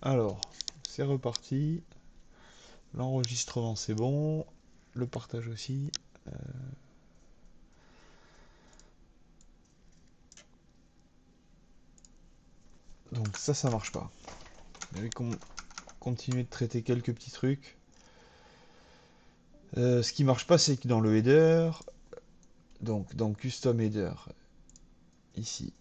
Alors, c'est reparti. L'enregistrement, c'est bon. Le partage aussi. Donc ça marche pas. Je vais continuer de traiter quelques petits trucs. Ce qui marche pas, c'est que dans le header, donc dans Custom Header, ici,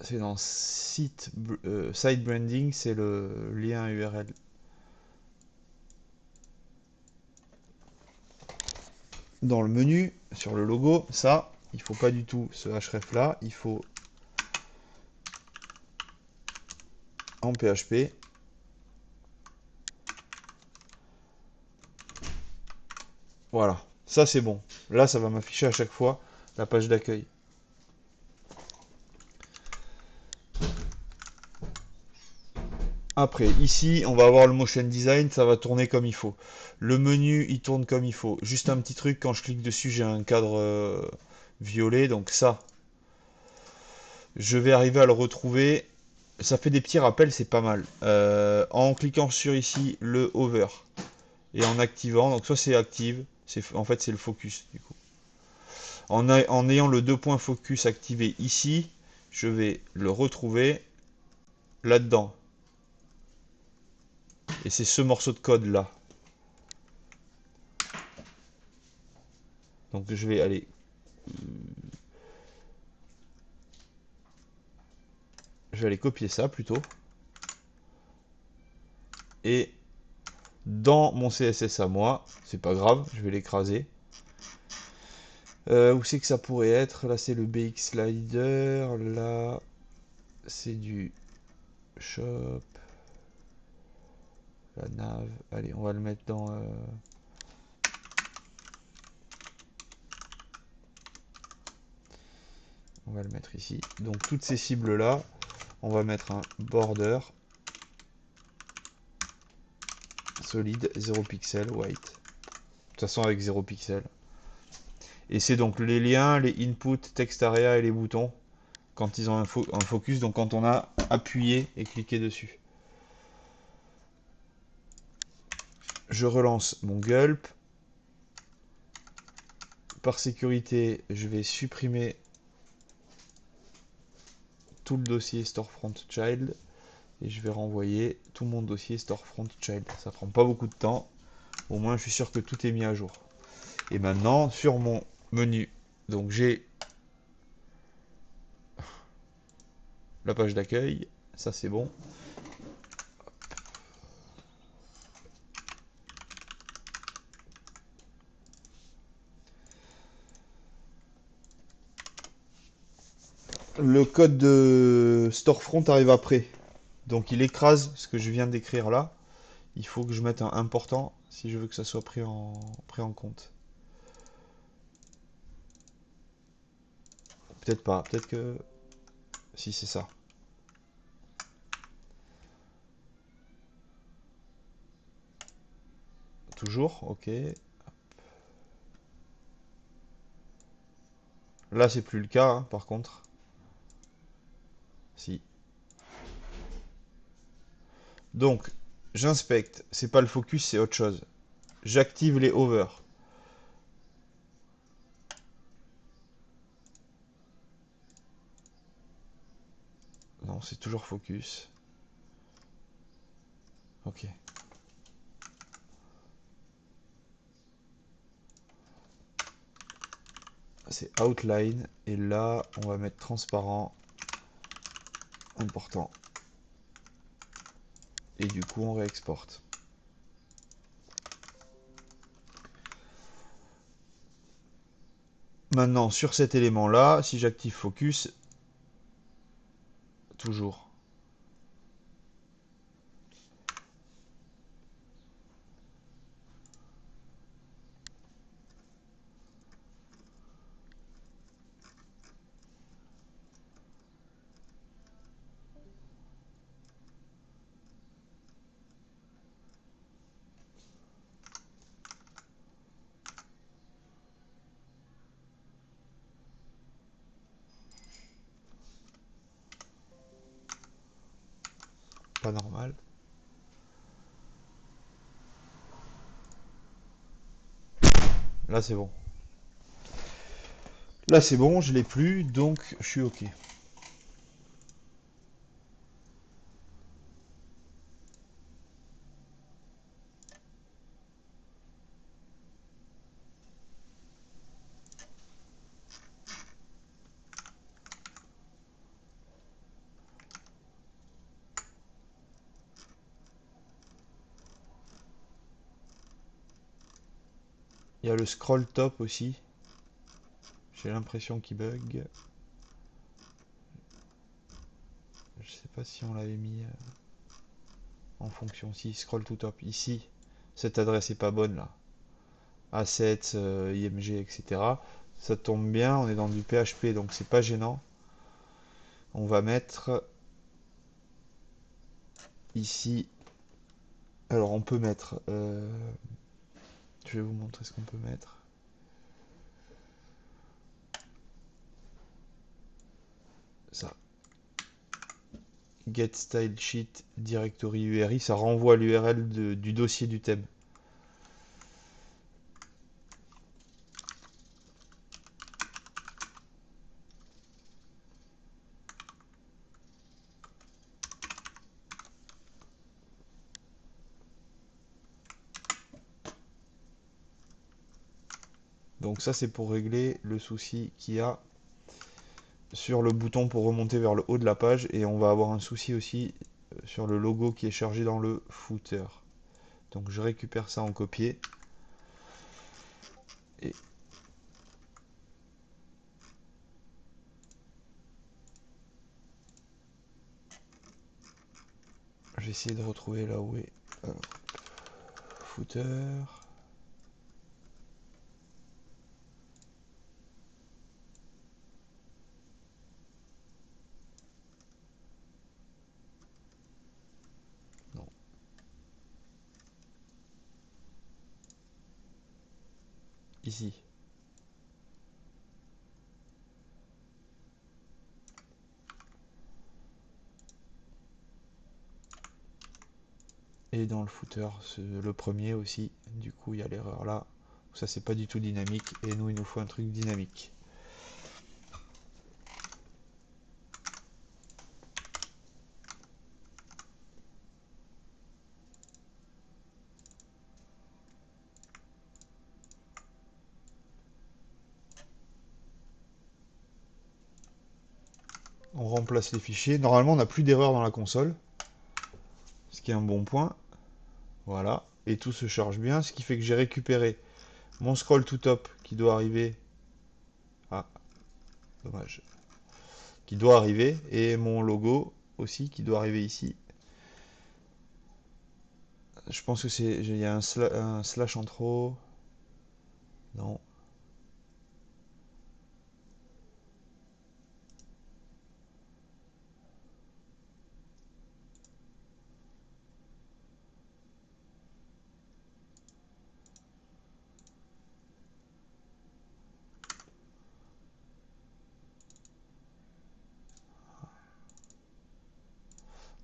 c'est dans Site Branding, c'est le lien URL. Dans le menu, sur le logo, ça, il faut pas du tout ce href là, il faut en PHP. Voilà, ça c'est bon. Là, ça va m'afficher à chaque fois la page d'accueil. Après, ici, on va avoir le motion design, ça va tourner comme il faut. Le menu, il tourne comme il faut. Juste un petit truc, quand je clique dessus, j'ai un cadre violet, donc ça, je vais arriver à le retrouver. Ça fait des petits rappels, c'est pas mal. En cliquant sur ici, le hover, et en activant, donc soit c'est active, en fait c'est le focus du coup. En ayant le deux points focus activé ici, je vais le retrouver là-dedans. Et c'est ce morceau de code là. Donc je vais aller. Je vais aller copier ça plutôt. Et dans mon CSS à moi, c'est pas grave, je vais l'écraser. Où c'est que ça pourrait être? Là c'est le BX Slider, là c'est du shop, la nav. Allez, on va le mettre dans. On va le mettre ici. Donc toutes ces cibles là, on va mettre un border solide 0 pixel white. De toute façon avec 0 pixel. Et c'est donc les liens, les inputs, text area et les boutons quand ils ont un focus, donc quand on a appuyé et cliqué dessus. Je relance mon gulp. Par sécurité, je vais supprimer tout le dossier storefront child et je vais renvoyer tout mon dossier storefront child. Ça prend pas beaucoup de temps. Au moins, je suis sûr que tout est mis à jour. Et maintenant, sur mon menu, donc j'ai la page d'accueil. Ça, c'est bon. Le code de storefront arrive après. Donc il écrase ce que je viens d'écrire là. Il faut que je mette un important si je veux que ça soit pris en compte. Peut-être pas, peut-être que si c'est ça. Toujours, ok. Là c'est plus le cas hein, par contre. Si. Donc j'inspecte, c'est pas le focus, c'est autre chose. J'active les hover. Non, c'est toujours focus. Ok. C'est outline et là on va mettre transparent important et du coup on réexporte. Maintenant sur cet élément là, si j'active focus, toujours. pas normal. Là c'est bon. Là c'est bon, je l'ai plus, donc je suis ok. Il y a le scroll top aussi. J'ai l'impression qu'il bug. Je sais pas si on l'avait mis en fonction. Si, scroll to top. Ici, cette adresse est pas bonne là. Assets, IMG, etc. Ça tombe bien, on est dans du PHP donc c'est pas gênant. On va mettre ici. Alors on peut mettre. Je vais vous montrer ce qu'on peut mettre. Ça. Get style sheet directory URI, ça renvoie l'URL du dossier du thème. Donc ça c'est pour régler le souci qu'il y a sur le bouton pour remonter vers le haut de la page, et on va avoir un souci aussi sur le logo qui est chargé dans le footer. Donc je récupère ça en copier et je vais essayer de retrouver là où est footer. Non. Ici. Et dans le footer, le premier aussi. Du coup, il y a l'erreur là. Ça, c'est pas du tout dynamique. Et nous, il nous faut un truc dynamique. On remplace les fichiers. Normalement, on n'a plus d'erreur dans la console. Ce qui est un bon point. Voilà. Et tout se charge bien. Ce qui fait que j'ai récupéré mon scroll to top qui doit arriver. Ah, dommage. Qui doit arriver. Et mon logo aussi qui doit arriver ici. Je pense que c'est. Il y a un slash en trop. Non.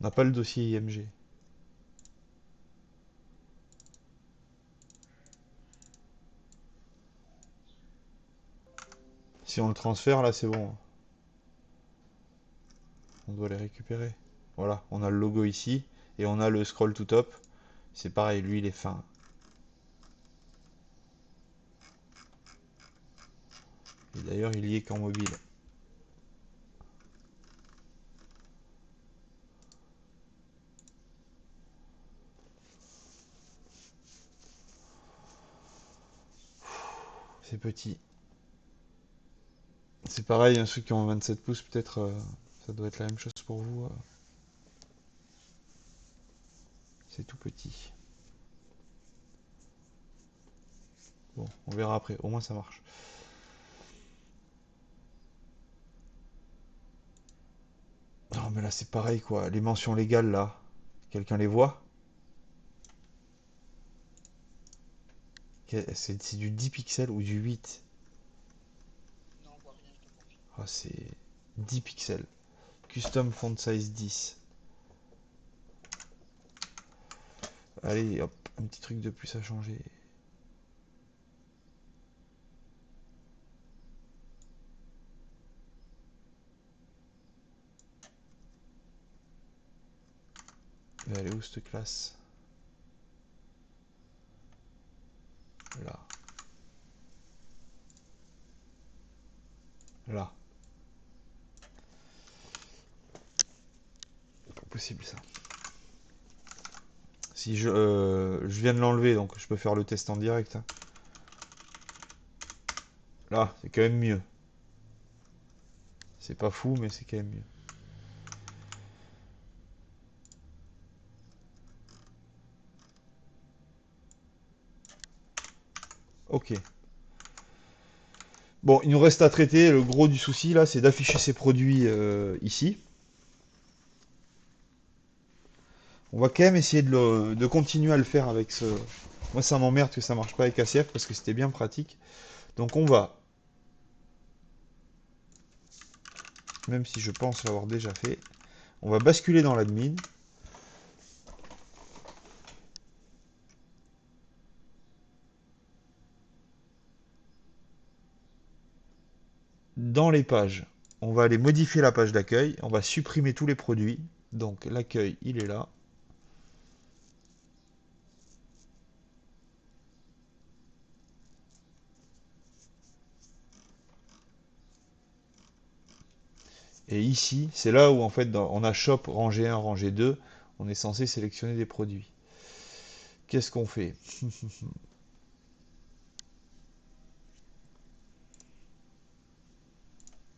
On n'a pas le dossier IMG. Si on le transfère, là, c'est bon. On doit les récupérer. Voilà, on a le logo ici. Et on a le scroll to top. C'est pareil, lui, il est fin. Et d'ailleurs, il y est qu'en mobile. C'est petit. C'est pareil, un truc qui est en 27 pouces, peut-être, ça doit être la même chose pour vous. C'est tout petit. Bon, on verra après. Au moins, ça marche. Non, mais là, c'est pareil, quoi. Les mentions légales, là. Quelqu'un les voit? C'est du 10 pixels ou du 8? Ah, c'est 10 pixels. Custom font size 10. Allez, hop, un petit truc de plus à changer. Mais elle est où cette classe? Là. Là. Pas possible ça. Si je viens de l'enlever, donc je peux faire le test en direct, hein. Là, c'est quand même mieux. C'est pas fou, mais c'est quand même mieux. Ok. Bon, il nous reste à traiter. Le gros du souci, là, c'est d'afficher ces produits ici. On va quand même essayer de continuer à le faire avec ce... Moi, ça m'emmerde que ça marche pas avec ACF parce que c'était bien pratique. Donc on va, même si je pense l'avoir déjà fait, on va basculer dans l'admin. Dans les pages, on va aller modifier la page d'accueil. On va supprimer tous les produits. Donc l'accueil, il est là. Et ici, c'est là où en fait on a shop rangée 1, rangée 2. On est censé sélectionner des produits. Qu'est-ce qu'on fait?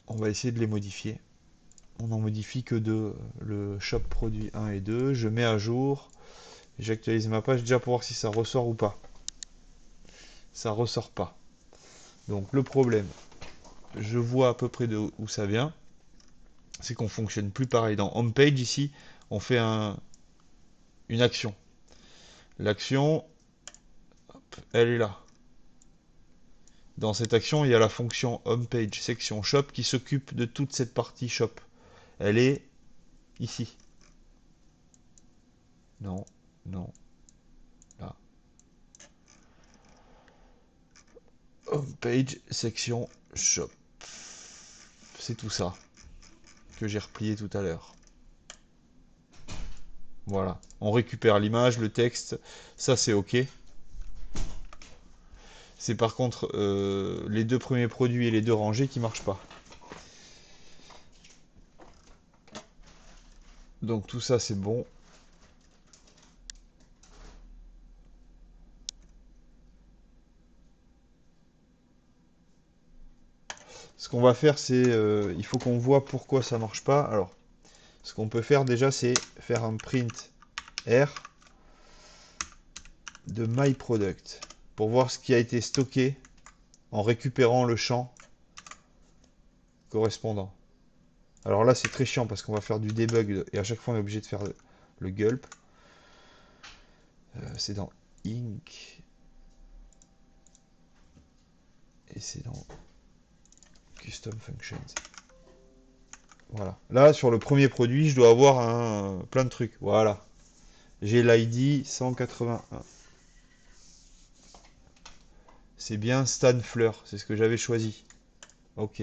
On va essayer de les modifier. On n'en modifie que deux. Le shop produit 1 et 2. Je mets à jour. J'actualise ma page déjà pour voir si ça ressort ou pas. Ça ressort pas. Donc le problème, je vois à peu près de où ça vient. C'est qu'on fonctionne plus pareil. Dans Homepage, ici, on fait une action. L'action, elle est là. Dans cette action, il y a la fonction Homepage section Shop qui s'occupe de toute cette partie Shop. Elle est ici. Non, non, là. Homepage section Shop. C'est tout ça que j'ai replié tout à l'heure. Voilà. On récupère l'image, le texte. Ça, c'est OK. C'est par contre les deux premiers produits et les deux rangées qui marchent pas. Donc tout ça c'est bon. Ce qu'on va faire c'est il faut qu'on voit pourquoi ça marche pas. Alors ce qu'on peut faire déjà c'est faire un print R de my product pour voir ce qui a été stocké en récupérant le champ correspondant. Alors là c'est très chiant parce qu'on va faire du debug et à chaque fois on est obligé de faire le gulp. C'est dans Inc et c'est dans Custom Functions. Voilà. Là, sur le premier produit, je dois avoir plein de trucs. Voilà. J'ai l'ID 181. C'est bien Stan Fleur. C'est ce que j'avais choisi. Ok.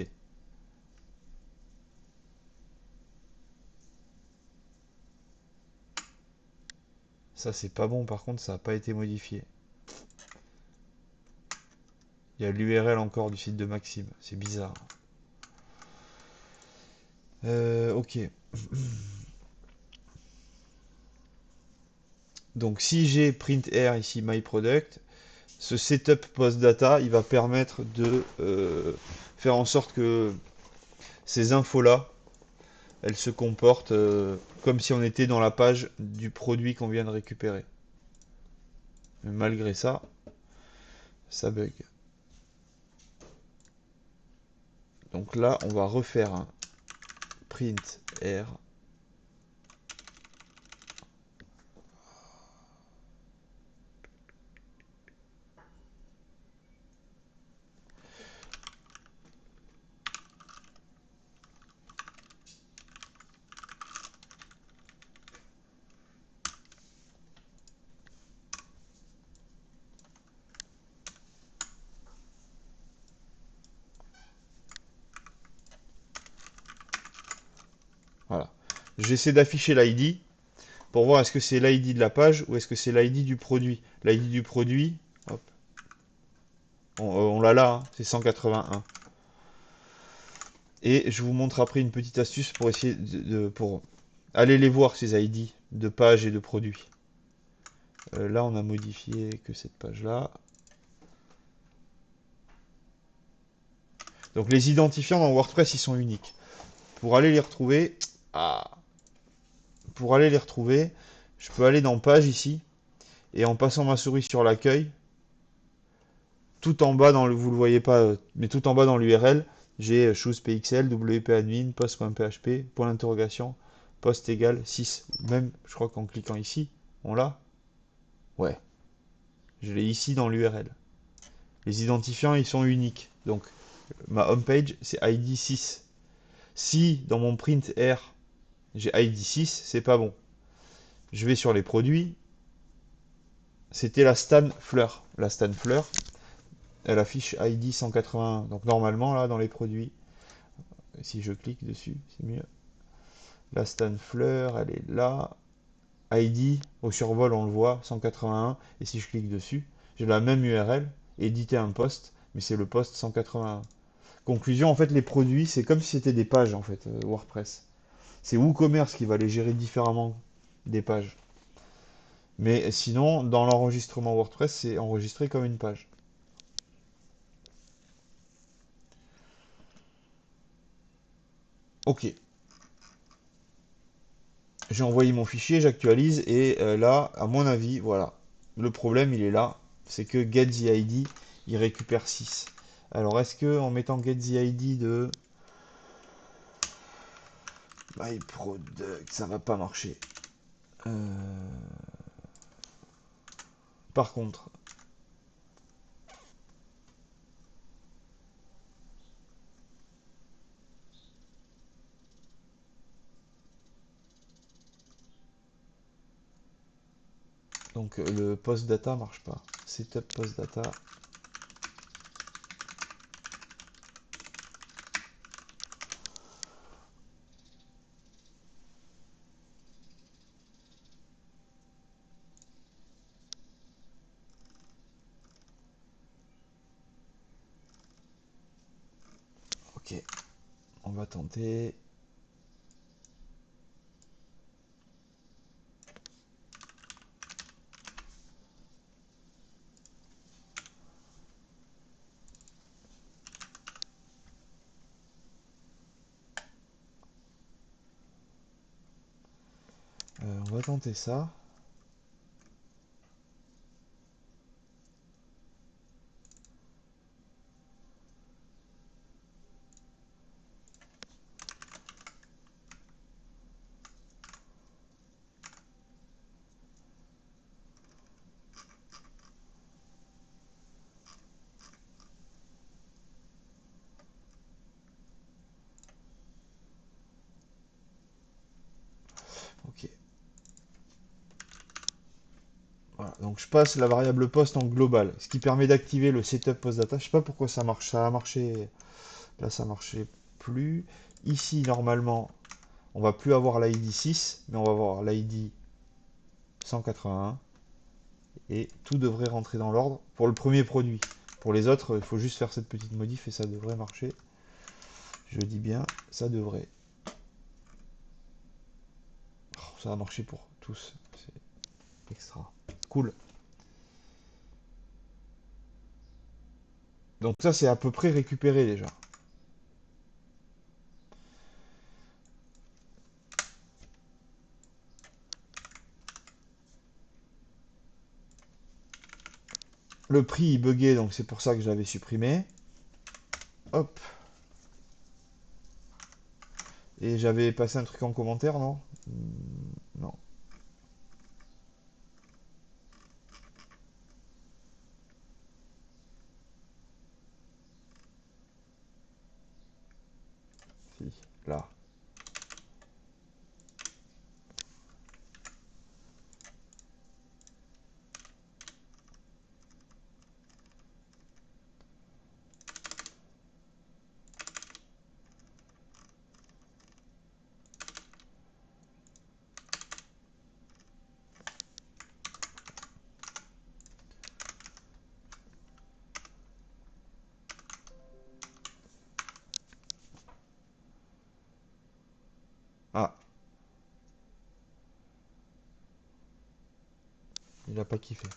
Ça, c'est pas bon. Par contre, ça n'a pas été modifié. Il y a l'URL encore du site de Maxime. C'est bizarre. Ok. Donc, si j'ai print R ici, my product, ce setup post data, il va permettre de faire en sorte que ces infos-là, elles se comportent comme si on était dans la page du produit qu'on vient de récupérer. Mais malgré ça, ça bug. Donc là, on va refaire un print R. J'essaie d'afficher l'ID pour voir est-ce que c'est l'ID de la page ou est-ce que c'est l'ID du produit. L'ID du produit, hop, on l'a là, hein, c'est 181. Et je vous montre après une petite astuce pour essayer pour aller les voir, ces ID de page et de produits. Là, on a modifié que cette page-là. Donc les identifiants dans WordPress, ils sont uniques. Pour aller les retrouver, ah, pour aller les retrouver, je peux aller dans Page ici, et en passant ma souris sur l'accueil, tout en bas dans le, vous le voyez pas, mais tout en bas dans l'URL, j'ai choosePXL, wp-admin, post.php, point d'interrogation, post égale 6. Même, je crois qu'en cliquant ici, on l'a. Ouais, je l'ai ici dans l'URL. Les identifiants, ils sont uniques. Donc, ma homepage, c'est ID 6. Si dans mon print R, j'ai ID 6, c'est pas bon. Je vais sur les produits. C'était la Stan Fleur. La Stan Fleur, elle affiche ID 181. Donc normalement, là, dans les produits, si je clique dessus, c'est mieux. La Stan Fleur, elle est là. ID, au survol, on le voit, 181. Et si je clique dessus, j'ai la même URL, éditer un post, mais c'est le post 181. Conclusion, en fait, les produits, c'est comme si c'était des pages, en fait, WordPress. C'est WooCommerce qui va les gérer différemment des pages. Mais sinon, dans l'enregistrement WordPress, c'est enregistré comme une page. Ok, j'ai envoyé mon fichier, j'actualise, et là, à mon avis, voilà. Le problème, il est là. C'est que getTheID, il récupère 6. Alors, est-ce que en mettant getTheID de MyProduct, ça va pas marcher? Par contre, donc le post data marche pas. Setup post data. Ok, on va tenter. On va tenter ça. Ok. Voilà, donc je passe la variable post en global, ce qui permet d'activer le setup post data. Je sais pas pourquoi ça marche. Ça a marché. Là, ça marchait plus. Ici, normalement, on va plus avoir l'ID 6, mais on va avoir l'ID 181. Et tout devrait rentrer dans l'ordre pour le premier produit. Pour les autres, il faut juste faire cette petite modif et ça devrait marcher. Je dis bien, ça devrait. Oh, ça a marché pour tous. C'est extra. Cool. Donc ça, c'est à peu près récupéré déjà. Le prix, il buguait, donc c'est pour ça que je l'avais supprimé. Hop. Et j'avais passé un truc en commentaire, non? Non. Si. Là. Il a pas kiffé.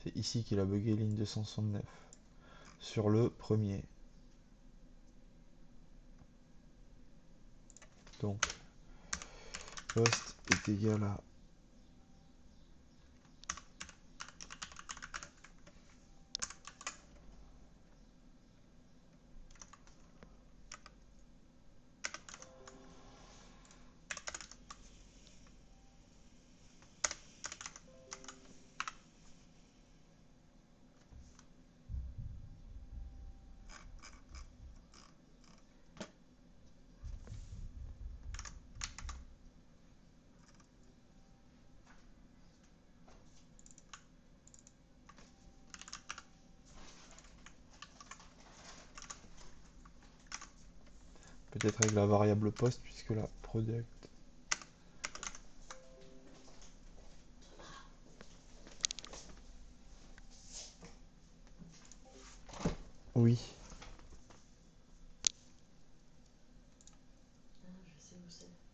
C'est ici qu'il a bugué ligne 269. Sur le premier. Donc, post est égal à peut-être avec la variable post puisque la product. Oui. Ah, je sais où c'est.